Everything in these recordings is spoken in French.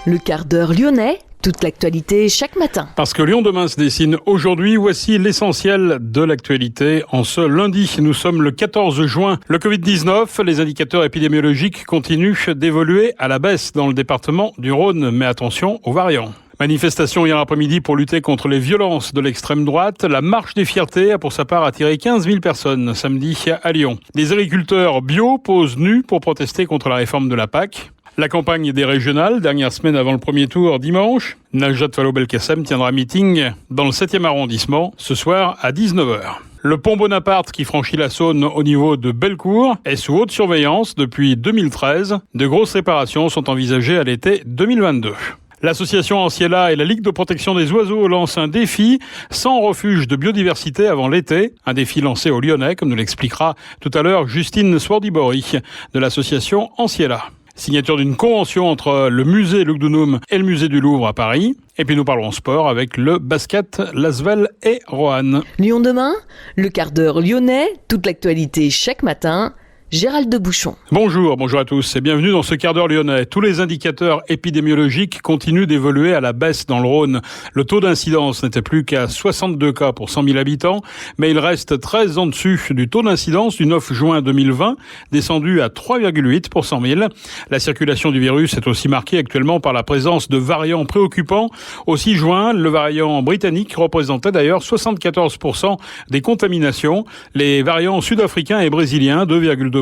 le quart d'heure lyonnais, toute l'actualité chaque matin. Parce que Lyon demain se dessine aujourd'hui, voici l'essentiel de l'actualité. En ce lundi, nous sommes le 14 juin. Le Covid-19, les indicateurs épidémiologiques continuent d'évoluer à la baisse dans le département du Rhône. Mais attention aux variants. Manifestation hier après-midi pour lutter contre les violences de l'extrême droite. La marche des fiertés a pour sa part attiré 15 000 personnes samedi à Lyon. Des agriculteurs bio posent nus pour protester contre la réforme de la PAC. La campagne des régionales, dernière semaine avant le premier tour dimanche. Najat Vallaud-Belkacem tiendra meeting dans le 7e arrondissement ce soir à 19h. Le pont Bonaparte qui franchit la Saône au niveau de Bellecour est sous haute surveillance depuis 2013. De grosses réparations sont envisagées à l'été 2022. L'association Anciella et la Ligue de protection des oiseaux lancent un défi sans refuge de biodiversité avant l'été. Un défi lancé aux Lyonnais, comme nous l'expliquera tout à l'heure Justine Swardibori de l'association Anciella. Signature d'une convention entre le musée Lugdunum et le musée du Louvre à Paris. Et puis nous parlons sport avec le basket, l'Asvel et Roanne. Lyon demain, le quart d'heure lyonnais, toute l'actualité chaque matin. Gérald de Bouchon. Bonjour à tous et bienvenue dans ce quart d'heure lyonnais. Tous les indicateurs épidémiologiques continuent d'évoluer à la baisse dans le Rhône. Le taux d'incidence n'était plus qu'à 62 cas pour 100 000 habitants, mais il reste très en dessus du taux d'incidence du 9 juin 2020, descendu à 3,8 pour 100 000. La circulation du virus est aussi marquée actuellement par la présence de variants préoccupants. Au 6 juin, le variant britannique représentait d'ailleurs 74% des contaminations. Les variants sud-africains et brésiliens, 2,2%,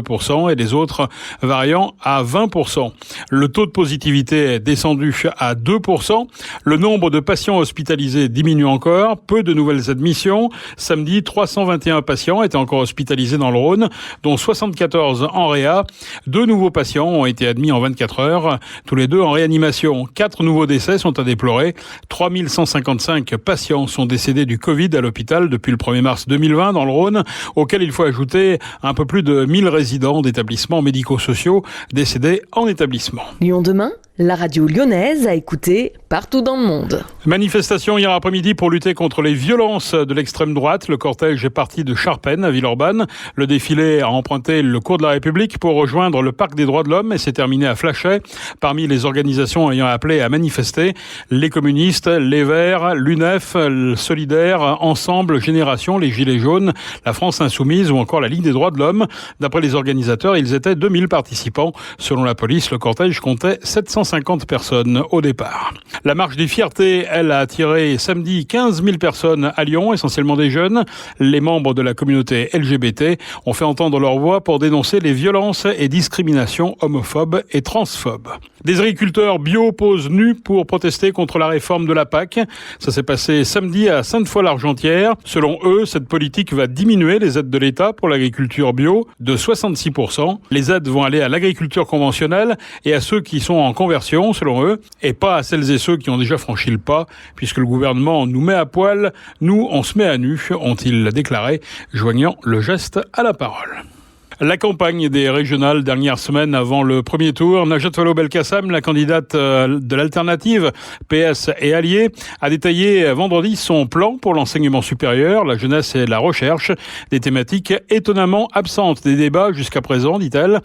et les autres variants à 20%. Le taux de positivité est descendu à 2%. Le nombre de patients hospitalisés diminue encore. Peu de nouvelles admissions. Samedi, 321 patients étaient encore hospitalisés dans le Rhône, dont 74 en réa. 2 nouveaux patients ont été admis en 24 heures, tous les 2 en réanimation. 4 nouveaux décès sont à déplorer. 3155 patients sont décédés du Covid à l'hôpital depuis le 1er mars 2020 dans le Rhône, auquel il faut ajouter un peu plus de 1000 résidents d'établissements médico-sociaux décédés en établissement. Lyon demain, la radio lyonnaise à écouter partout dans le monde. Manifestation hier après-midi pour lutter contre les violences de l'extrême droite. Le cortège est parti de Charpennes à Villeurbanne. Le défilé a emprunté le cours de la République pour rejoindre le parc des droits de l'homme et s'est terminé à Flachet. Parmi les organisations ayant appelé à manifester, les communistes, les Verts, l'UNEF, le Solidaire, Ensemble, Génération, les Gilets jaunes, la France Insoumise ou encore la Ligue des droits de l'homme. D'après les organisateurs, ils étaient 2000 participants. Selon la police, le cortège comptait 750 personnes au départ. La marche des fiertés, elle, a attiré samedi 15 000 personnes à Lyon, essentiellement des jeunes. Les membres de la communauté LGBT ont fait entendre leur voix pour dénoncer les violences et discriminations homophobes et transphobes. Des agriculteurs bio posent nus pour protester contre la réforme de la PAC. Ça s'est passé samedi à Sainte-Foy-l'Argentière. Selon eux, cette politique va diminuer les aides de l'État pour l'agriculture bio de 66%. Les aides vont aller à l'agriculture conventionnelle et à ceux qui sont en conversion, selon eux, et pas à celles et ceux qui ont déjà franchi le pas, puisque le gouvernement nous met à poil, nous on se met à nu, ont-ils déclaré, joignant le geste à la parole. La campagne des régionales, dernière semaine avant le premier tour. Najat Vallaud-Belkacem, la candidate de l'alternative PS et Alliés, a détaillé vendredi son plan pour l'enseignement supérieur, la jeunesse et la recherche, des thématiques étonnamment absentes des débats jusqu'à présent, dit-elle.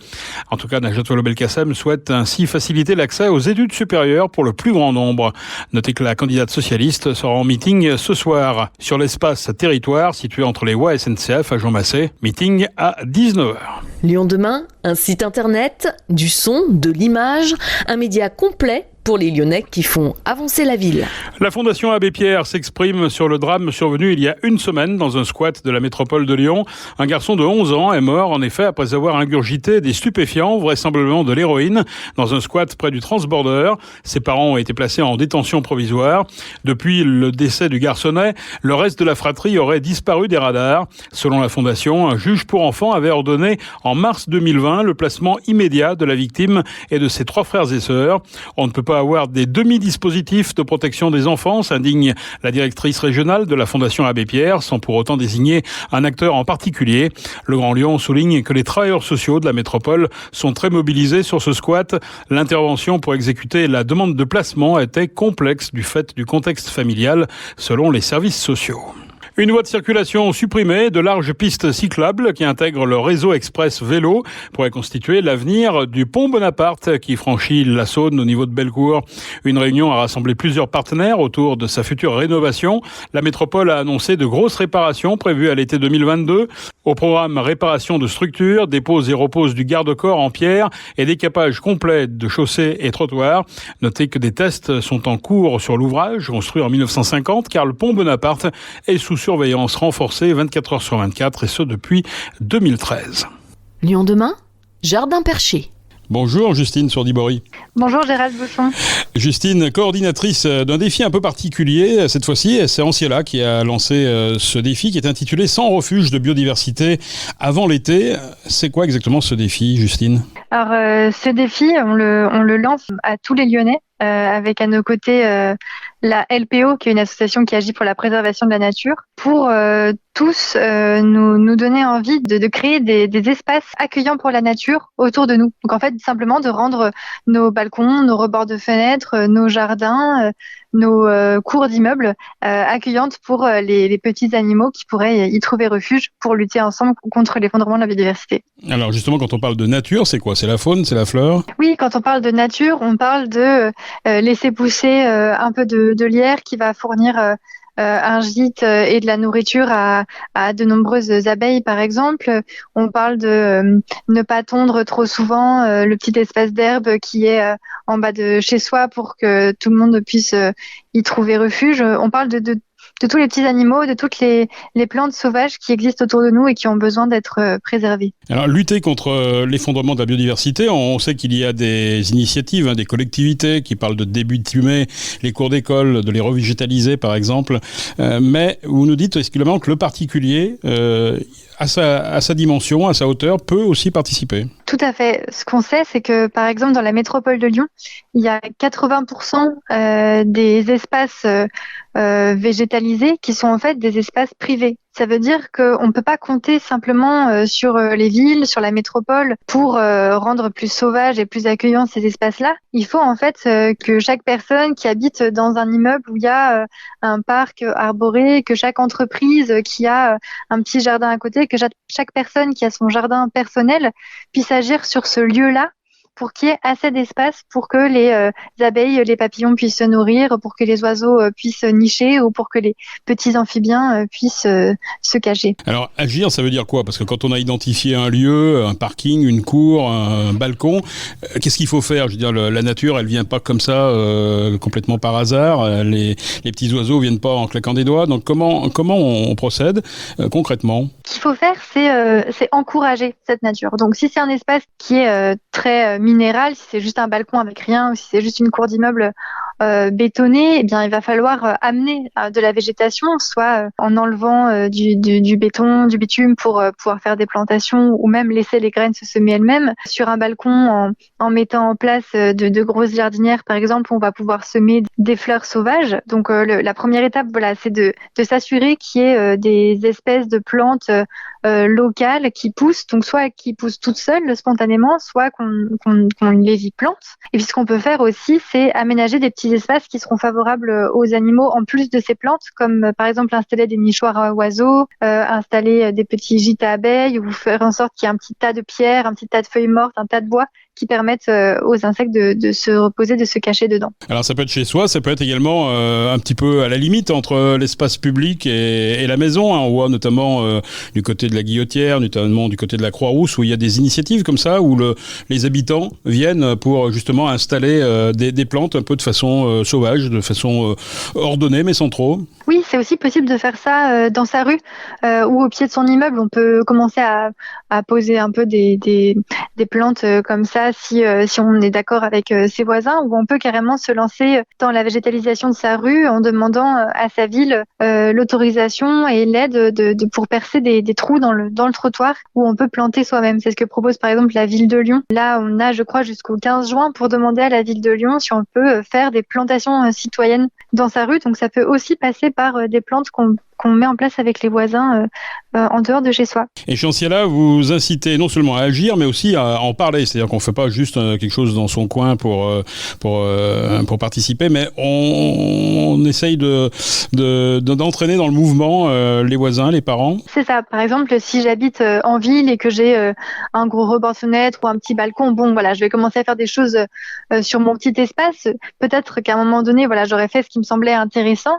En tout cas, Najat Vallaud-Belkacem souhaite ainsi faciliter l'accès aux études supérieures pour le plus grand nombre. Notez que la candidate socialiste sera en meeting ce soir sur l'espace territoire situé entre les voies SNCF à Jean Massé. Meeting à 19h. Lyon demain, un site internet, du son, de l'image, un média complet pour les Lyonnais qui font avancer la ville. La Fondation Abbé Pierre s'exprime sur le drame survenu il y a une semaine dans un squat de la métropole de Lyon. Un garçon de 11 ans est mort en effet après avoir ingurgité des stupéfiants, vraisemblablement de l'héroïne, dans un squat près du Transborder. Ses parents ont été placés en détention provisoire. Depuis le décès du garçonnet, le reste de la fratrie aurait disparu des radars. Selon la Fondation, un juge pour enfants avait ordonné en mars 2020 le placement immédiat de la victime et de ses 3 frères et sœurs. On ne peut pas avoir des demi-dispositifs de protection des enfants, s'indigne la directrice régionale de la Fondation Abbé Pierre, sans pour autant désigner un acteur en particulier. Le Grand Lyon souligne que les travailleurs sociaux de la métropole sont très mobilisés sur ce squat. L'intervention pour exécuter la demande de placement était complexe du fait du contexte familial, selon les services sociaux. Une voie de circulation supprimée, de larges pistes cyclables qui intègrent le réseau express vélo pourraient constituer l'avenir du pont Bonaparte qui franchit la Saône au niveau de Bellecour. Une réunion a rassemblé plusieurs partenaires autour de sa future rénovation. La métropole a annoncé de grosses réparations prévues à l'été 2022. Au programme réparation de structures, dépose et repose du garde-corps en pierre et décapage complet de chaussées et trottoirs. Notez que des tests sont en cours sur l'ouvrage, construit en 1950, car le pont Bonaparte est sous surveillance renforcée 24 heures sur 24 et ce depuis 2013. Lyon demain, Jardin Perché. Bonjour Justine Sourdibori. Bonjour Gérald Bouchon. Justine, coordinatrice d'un défi un peu particulier, cette fois-ci, c'est Anciela qui a lancé ce défi qui est intitulé « 100 refuges de biodiversité avant l'été ». C'est quoi exactement ce défi, Justine ? Alors ce défi, on le lance à tous les Lyonnais avec à nos côtés la LPO, qui est une association qui agit pour la préservation de la nature, pour tous nous donner envie de créer des espaces accueillants pour la nature autour de nous. Donc en fait, simplement de rendre nos balcons, nos rebords de fenêtres, nos jardins, nos cours d'immeubles accueillantes pour les petits animaux qui pourraient y trouver refuge pour lutter ensemble contre l'effondrement de la biodiversité. Alors justement, quand on parle de nature, c'est quoi ? C'est la faune, c'est la fleur ? Oui, quand on parle de nature, on parle de laisser pousser un peu de lierre qui va fournir un gîte et de la nourriture à de nombreuses abeilles, par exemple. On parle de ne pas tondre trop souvent le petit espace d'herbe qui est en bas de chez soi pour que tout le monde puisse y trouver refuge. On parle de tous les petits animaux, de toutes les plantes sauvages qui existent autour de nous et qui ont besoin d'être préservées. Alors, lutter contre l'effondrement de la biodiversité, on sait qu'il y a des initiatives, des collectivités qui parlent de débitumer les cours d'école, de les revégétaliser par exemple, mais vous nous dites exclusivement que le particulier, à sa dimension, à sa hauteur, peut aussi participer. Tout à fait. Ce qu'on sait, c'est que par exemple dans la métropole de Lyon, il y a 80% des espaces végétalisés qui sont en fait des espaces privés. Ça veut dire qu'on ne peut pas compter simplement sur les villes, sur la métropole pour rendre plus sauvages et plus accueillants ces espaces-là. Il faut en fait que chaque personne qui habite dans un immeuble où il y a un parc arboré, que chaque entreprise qui a un petit jardin à côté, que chaque personne qui a son jardin personnel puisse agir sur ce lieu-là pour qu'il y ait assez d'espace pour que les abeilles, les papillons puissent se nourrir, pour que les oiseaux puissent nicher ou pour que les petits amphibiens puissent se cacher. Alors agir, ça veut dire quoi ? Parce que quand on a identifié un lieu, un parking, une cour, un balcon, qu'est-ce qu'il faut faire ? Je veux dire, la nature, elle vient pas comme ça complètement par hasard. Les petits oiseaux viennent pas en claquant des doigts. Donc comment on procède concrètement ? Ce qu'il faut faire, c'est encourager cette nature. Donc si c'est un espace qui est très minéral, si c'est juste un balcon avec rien ou si c'est juste une cour d'immeuble bétonnée, eh bien il va falloir amener de la végétation, soit en enlevant du béton, du bitume pour pouvoir faire des plantations ou même laisser les graines se semer elles-mêmes. Sur un balcon, en mettant en place de grosses jardinières, par exemple, on va pouvoir semer des fleurs sauvages. Donc la première étape, voilà, c'est de s'assurer qu'il y ait des espèces de plantes locales qui poussent, donc soit qui poussent toutes seules spontanément, soit qu'on les y plante. Et puis ce qu'on peut faire aussi, c'est aménager des petits espaces qui seront favorables aux animaux en plus de ces plantes, comme par exemple installer des nichoirs à oiseaux, installer des petits gîtes à abeilles, ou faire en sorte qu'il y ait un petit tas de pierres, un petit tas de feuilles mortes, un tas de bois qui permettent aux insectes de se reposer, de se cacher dedans. Alors ça peut être chez soi, ça peut être également un petit peu à la limite entre l'espace public et la maison. On voit notamment du côté de la Guillotière, notamment du côté de la Croix-Rousse, où il y a des initiatives comme ça, où les habitants viennent pour justement installer des plantes un peu de façon sauvage, de façon ordonnée, mais sans trop. Oui, c'est aussi possible de faire ça dans sa rue ou au pied de son immeuble. On peut commencer à poser un peu des plantes comme ça si on est d'accord avec ses voisins, ou on peut carrément se lancer dans la végétalisation de sa rue en demandant à sa ville l'autorisation et l'aide pour percer des trous dans le trottoir où on peut planter soi-même. C'est ce que propose par exemple la ville de Lyon. Là, on a, je crois, jusqu'au 15 juin pour demander à la ville de Lyon si on peut faire des plantations citoyennes dans sa rue. Donc ça peut aussi passer par des plantes qu'on qu'on met en place avec les voisins en dehors de chez soi. Et Chanciela, vous incitez non seulement à agir, mais aussi à en parler. C'est-à-dire qu'on ne fait pas juste quelque chose dans son coin pour participer, mais on essaye d'entraîner dans le mouvement les voisins, les parents. C'est ça. Par exemple, si j'habite en ville et que j'ai un gros rebord-fenêtre ou un petit balcon, je vais commencer à faire des choses sur mon petit espace. Peut-être qu'à un moment donné, j'aurais fait ce qui me semblait intéressant.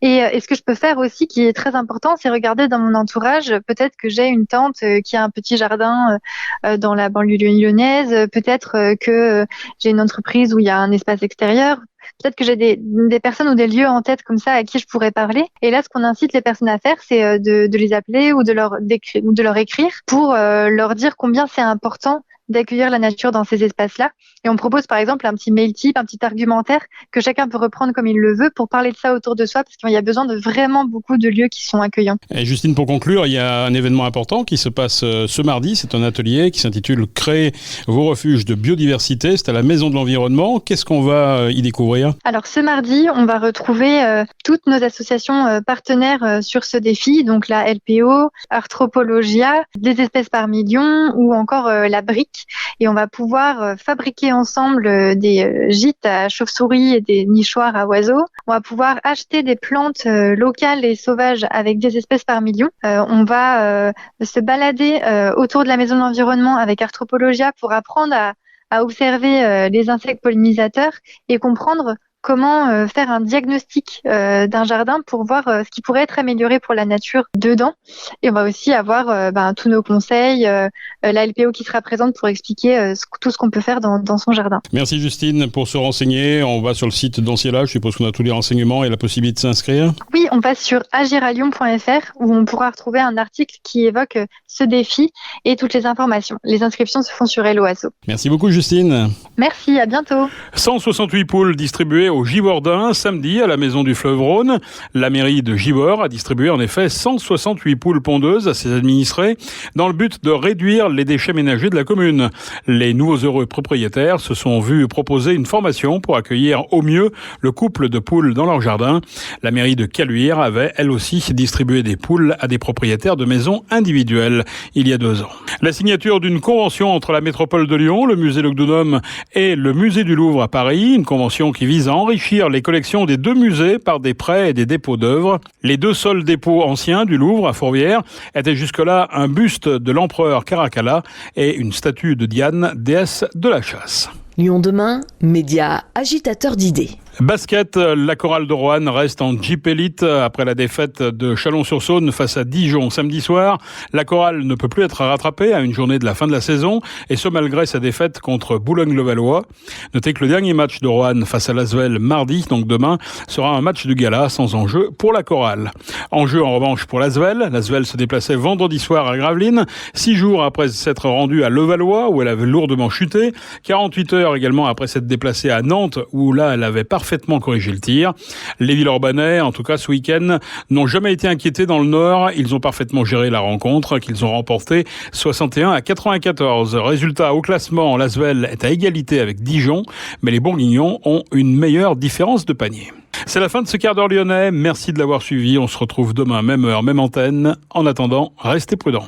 Et ce que je peux faire aussi, qui est très important, c'est regarder dans mon entourage. Peut-être que j'ai une tante qui a un petit jardin dans la banlieue lyonnaise. Peut-être que j'ai une entreprise où il y a un espace extérieur. Peut-être que j'ai des personnes ou des lieux en tête comme ça à qui je pourrais parler. Et là, ce qu'on incite les personnes à faire, c'est de les appeler ou de leur écrire pour leur dire combien c'est important d'accueillir la nature dans ces espaces-là. Et on propose par exemple un petit mail type, un petit argumentaire que chacun peut reprendre comme il le veut pour parler de ça autour de soi, parce qu'il y a besoin de vraiment beaucoup de lieux qui sont accueillants. Et Justine, pour conclure, il y a un événement important qui se passe ce mardi. C'est un atelier qui s'intitule « Créer vos refuges de biodiversité ». C'est à la Maison de l'Environnement. Qu'est-ce qu'on va y découvrir ? Alors ce mardi, on va retrouver toutes nos associations partenaires sur ce défi, donc la LPO, Arthropologia, des espèces par million ou encore la Brique. Et on va pouvoir fabriquer ensemble des gîtes à chauves-souris et des nichoirs à oiseaux. On va pouvoir acheter des plantes locales et sauvages avec des espèces par million. On va se balader autour de la Maison de l'Environnement avec Arthropologia pour apprendre à observer les insectes pollinisateurs et comprendre comment faire un diagnostic d'un jardin pour voir ce qui pourrait être amélioré pour la nature dedans. Et on va aussi avoir tous nos conseils, la LPO qui sera présente pour expliquer tout ce qu'on peut faire dans son jardin. Merci Justine pour se renseigner. On va sur le site d'Anciela, je suppose qu'on a tous les renseignements et la possibilité de s'inscrire. Oui, on passe sur agiralion.fr où on pourra retrouver un article qui évoque ce défi et toutes les informations. Les inscriptions se font sur Helloasso. Merci beaucoup Justine. Merci, à bientôt. 168 poules distribuées au Givordin samedi à la Maison du Fleuve Rhône. La mairie de Givors a distribué en effet 168 poules pondeuses à ses administrés dans le but de réduire les déchets ménagers de la commune. Les nouveaux heureux propriétaires se sont vus proposer une formation pour accueillir au mieux le couple de poules dans leur jardin. La mairie de Caluire avait elle aussi distribué des poules à des propriétaires de maisons individuelles il y a 2 ans. La signature d'une convention entre la métropole de Lyon, le musée Lugdunum et le musée du Louvre à Paris, une convention qui vise à enrichir les collections des 2 musées par des prêts et des dépôts d'œuvres. Les 2 seuls dépôts anciens du Louvre à Fourvière étaient jusque-là un buste de l'empereur Caracalla et une statue de Diane, déesse de la chasse. Lyon demain, média agitateur d'idées. Basket, la chorale de Roanne reste en Jeep Elite après la défaite de Chalon-sur-Saône face à Dijon samedi soir. La chorale ne peut plus être rattrapée à une journée de la fin de la saison, et ce malgré sa défaite contre Boulogne-le-Valois. Notez que le dernier match de Roanne face à l'Asvel mardi, donc demain, sera un match de gala sans enjeu pour la chorale. Enjeu en revanche pour l'Asvel. L'Asvel se déplaçait vendredi soir à Gravelines, 6 jours après s'être rendue à Levallois où elle avait lourdement chuté, 48 heures également après s'être déplacée à Nantes où là elle avait parfaitement corrigé le tir. Les Villeurbanais, en tout cas ce week-end, n'ont jamais été inquiétés dans le Nord. Ils ont parfaitement géré la rencontre qu'ils ont remportée 61-94. Résultat au classement, l'Asvel est à égalité avec Dijon, mais les Bourguignons ont une meilleure différence de panier. C'est la fin de ce quart d'heure lyonnais. Merci de l'avoir suivi. On se retrouve demain, même heure, même antenne. En attendant, restez prudents.